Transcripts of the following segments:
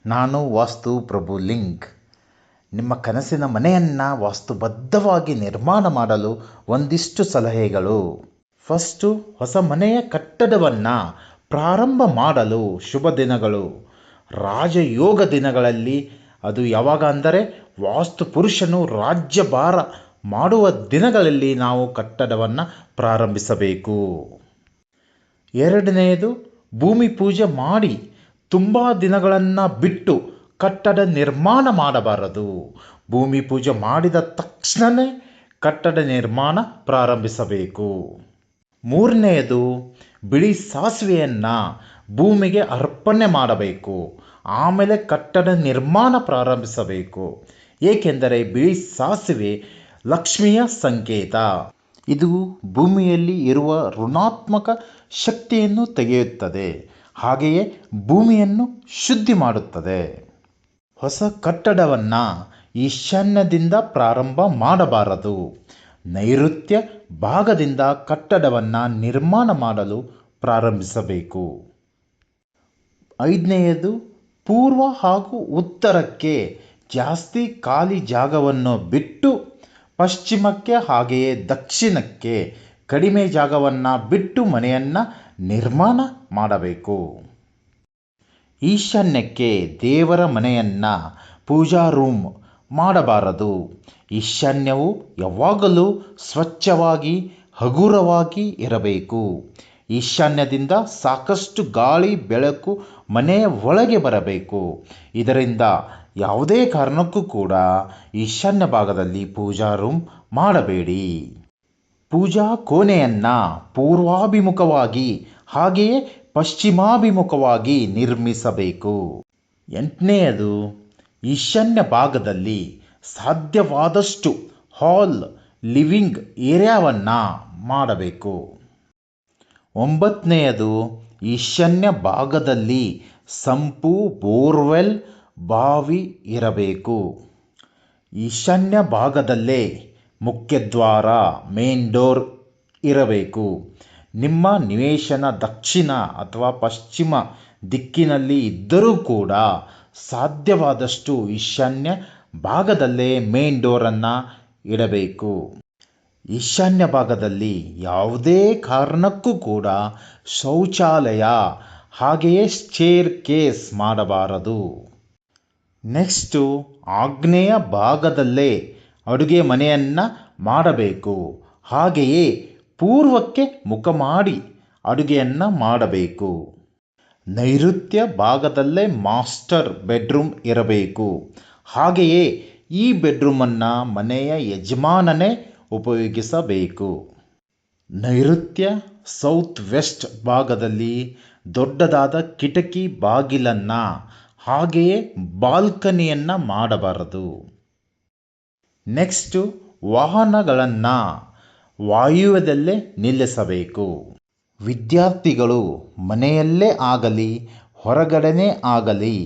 ನಾನು ವಾಸ್ತು ಪ್ರಭು ಲಿಂಕ್. ನಿಮ್ಮ ಕನಸಿನ ಮನೆಯನ್ನು ವಾಸ್ತುಬದ್ಧವಾಗಿ ನಿರ್ಮಾಣ ಮಾಡಲು ಒಂದಿಷ್ಟು ಸಲಹೆಗಳು. ಫಸ್ಟು, ಹೊಸ ಮನೆಯ ಕಟ್ಟಡವನ್ನು ಪ್ರಾರಂಭ ಮಾಡಲು ಶುಭ ದಿನಗಳು. ರಾಜಯೋಗ ದಿನಗಳಲ್ಲಿ, ಅದು ಯಾವಾಗ ಅಂದರೆ ವಾಸ್ತು ಪುರುಷನು ರಾಜ್ಯಭಾರ ಮಾಡುವ ದಿನಗಳಲ್ಲಿ ನಾವು ಕಟ್ಟಡವನ್ನು ಪ್ರಾರಂಭಿಸಬೇಕು. ಎರಡನೆಯದು, ಭೂಮಿ ಪೂಜೆ ಮಾಡಿ ತುಂಬ ದಿನಗಳನ್ನು ಬಿಟ್ಟು ಕಟ್ಟಡ ನಿರ್ಮಾಣ ಮಾಡಬಾರದು. ಭೂಮಿ ಪೂಜೆ ಮಾಡಿದ ತಕ್ಷಣವೇ ಕಟ್ಟಡ ನಿರ್ಮಾಣ ಪ್ರಾರಂಭಿಸಬೇಕು. ಮೂರನೆಯದು, ಬಿಳಿ ಸಾಸಿವೆಯನ್ನು ಭೂಮಿಗೆ ಅರ್ಪಣೆ ಮಾಡಬೇಕು. ಆಮೇಲೆ ಕಟ್ಟಡ ನಿರ್ಮಾಣ ಪ್ರಾರಂಭಿಸಬೇಕು. ಏಕೆಂದರೆ ಬಿಳಿ ಸಾಸಿವೆ ಲಕ್ಷ್ಮಿಯ ಸಂಕೇತ. ಇದು ಭೂಮಿಯಲ್ಲಿ ಇರುವ ಋಣಾತ್ಮಕ ಶಕ್ತಿಯನ್ನು ತೆಗೆಯುತ್ತದೆ, ಹಾಗೆಯೇ ಭೂಮಿಯನ್ನು ಶುದ್ಧಿ ಮಾಡುತ್ತದೆ. ಹೊಸ ಕಟ್ಟಡವನ್ನು ಈಶಾನ್ಯದಿಂದ ಪ್ರಾರಂಭ ಮಾಡಬಾರದು. ನೈಋತ್ಯ ಭಾಗದಿಂದ ಕಟ್ಟಡವನ್ನು ನಿರ್ಮಾಣ ಮಾಡಲು ಪ್ರಾರಂಭಿಸಬೇಕು. ಐದನೆಯದು, ಪೂರ್ವ ಹಾಗೂ ಉತ್ತರಕ್ಕೆ ಜಾಸ್ತಿ ಖಾಲಿ ಜಾಗವನ್ನು ಬಿಟ್ಟು ಪಶ್ಚಿಮಕ್ಕೆ ಹಾಗೆಯೇ ದಕ್ಷಿಣಕ್ಕೆ ಕಡಿಮೆ ಜಾಗವನ್ನು ಬಿಟ್ಟು ಮನೆಯನ್ನು ನಿರ್ಮಾಣ ಮಾಡಬೇಕು. ಈಶಾನ್ಯಕ್ಕೆ ದೇವರ ಮನೆಯನ್ನು ಪೂಜಾ ರೂಮ್ ಮಾಡಬಾರದು. ಈಶಾನ್ಯವು ಯಾವಾಗಲೂ ಸ್ವಚ್ಛವಾಗಿ ಹಗುರವಾಗಿ ಇರಬೇಕು. ಈಶಾನ್ಯದಿಂದ ಸಾಕಷ್ಟು ಗಾಳಿ ಬೆಳಕು ಮನೆಯ ಒಳಗೆ ಬರಬೇಕು. ಇದರಿಂದ ಯಾವುದೇ ಕಾರಣಕ್ಕೂ ಕೂಡ ಈಶಾನ್ಯ ಭಾಗದಲ್ಲಿ ಪೂಜಾ ರೂಮ್ ಮಾಡಬೇಡಿ. ಪೂಜಾ ಕೋಣೆಯನ್ನು ಪೂರ್ವಾಭಿಮುಖವಾಗಿ ಹಾಗೆಯೇ ಪಶ್ಚಿಮಾಭಿಮುಖವಾಗಿ ನಿರ್ಮಿಸಬೇಕು. ಎಂಟನೆಯದು, ಈಶಾನ್ಯ ಭಾಗದಲ್ಲಿ ಸಾಧ್ಯವಾದಷ್ಟು ಹಾಲ್, ಲಿವಿಂಗ್ ಏರಿಯಾವನ್ನು ಮಾಡಬೇಕು. ಒಂಬತ್ತನೆಯದು, ಈಶಾನ್ಯ ಭಾಗದಲ್ಲಿ ಸಂಪು, ಬೋರ್ವೆಲ್, ಬಾವಿ ಇರಬೇಕು. ಈಶಾನ್ಯ ಭಾಗದಲ್ಲೇ ಮುಖ್ಯದ್ವಾರ, ಮೇನ್ ಡೋರ್ ಇರಬೇಕು. ನಿಮ್ಮ ನಿವೇಶನ ದಕ್ಷಿಣ ಅಥವಾ ಪಶ್ಚಿಮ ದಿಕ್ಕಿನಲ್ಲಿ ಇದ್ದರೂ ಕೂಡ ಸಾಧ್ಯವಾದಷ್ಟು ಈಶಾನ್ಯ ಭಾಗದಲ್ಲೇ ಮೇನ್ ಡೋರನ್ನು ಇಡಬೇಕು. ಈಶಾನ್ಯ ಭಾಗದಲ್ಲಿ ಯಾವುದೇ ಕಾರಣಕ್ಕೂ ಕೂಡ ಶೌಚಾಲಯ ಹಾಗೆಯೇ ಸ್ಟೇರ್ ಕೇಸ್ ಮಾಡಬಾರದು. ನೆಕ್ಸ್ಟು, ಆಗ್ನೇಯ ಭಾಗದಲ್ಲೇ ಅಡುಗೆ ಮನೆಯನ್ನು ಮಾಡಬೇಕು. ಹಾಗೆಯೇ ಪೂರ್ವಕ್ಕೆ ಮುಖ ಮಾಡಿ ಅಡುಗೆಯನ್ನು ಮಾಡಬೇಕು. ನೈಋತ್ಯ ಭಾಗದಲ್ಲೇ ಮಾಸ್ಟರ್ ಬೆಡ್ರೂಮ್ ಇರಬೇಕು. ಹಾಗೆಯೇ ಈ ಬೆಡ್ರೂಮನ್ನು ಮನೆಯ ಯಜಮಾನನೇ ಉಪಯೋಗಿಸಬೇಕು. ನೈಋತ್ಯ ಸೌತ್ ವೆಸ್ಟ್ ಭಾಗದಲ್ಲಿ ದೊಡ್ಡದಾದ ಕಿಟಕಿ ಬಾಗಿಲನ್ನು ಹಾಗೆಯೇ ಬಾಲ್ಕನಿಯನ್ನು ಮಾಡಬಾರದು. ನೆಕ್ಸ್ಟು, ವಾಹನಗಳನ್ನು ವಾಯುವ್ಯದಲ್ಲೇ ನಿಲ್ಲಿಸಬೇಕು. ವಿದ್ಯಾರ್ಥಿಗಳು ಮನೆಯಲ್ಲೇ ಆಗಲಿ ಹೊರಗಡೆನೇ ಆಗಲಿ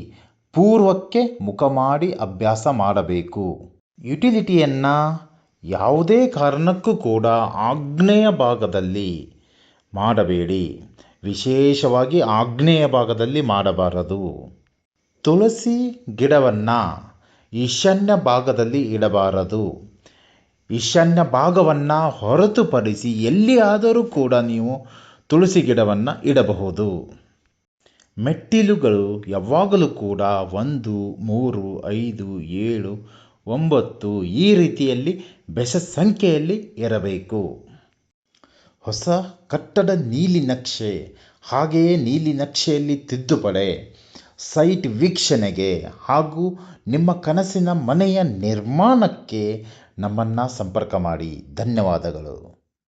ಪೂರ್ವಕ್ಕೆ ಮುಖ ಮಾಡಿ ಅಭ್ಯಾಸ ಮಾಡಬೇಕು. ಯುಟಿಲಿಟಿಯನ್ನು ಯಾವುದೇ ಕಾರಣಕ್ಕೂ ಕೂಡ ಆಗ್ನೇಯ ಭಾಗದಲ್ಲಿ ಮಾಡಬೇಡಿ. ವಿಶೇಷವಾಗಿ ಆಗ್ನೇಯ ಭಾಗದಲ್ಲಿ ಮಾಡಬಾರದು. ತುಳಸಿ ಗಿಡವನ್ನು ಈಶಾನ್ಯ ಭಾಗದಲ್ಲಿ ಇಡಬಾರದು. ಈಶಾನ್ಯ ಭಾಗವನ್ನು ಹೊರತುಪಡಿಸಿ ಎಲ್ಲಿಯಾದರೂ ಕೂಡ ನೀವು ತುಳಸಿ ಗಿಡವನ್ನು ಇಡಬಹುದು. ಮೆಟ್ಟಿಲುಗಳು ಯಾವಾಗಲೂ ಕೂಡ 1, 3, 5, 7, 9 ಈ ರೀತಿಯಲ್ಲಿ ಬೆಸ ಸಂಖ್ಯೆಯಲ್ಲಿ ಇರಬೇಕು. ಹೊಸ ಕಟ್ಟಡ ನೀಲಿ ನಕ್ಷೆ ಹಾಗೆಯೇ ನೀಲಿ ನಕ್ಷೆಯಲ್ಲಿ ತಿದ್ದುಪಡಿ, ಸೈಟ್ ವೀಕ್ಷಣೆಗೆ ಹಾಗೂ ನಿಮ್ಮ ಕನಸಿನ ಮನೆಯ ನಿರ್ಮಾಣಕ್ಕೆ ನಮ್ಮನ್ನು ಸಂಪರ್ಕ ಮಾಡಿ. ಧನ್ಯವಾದಗಳು.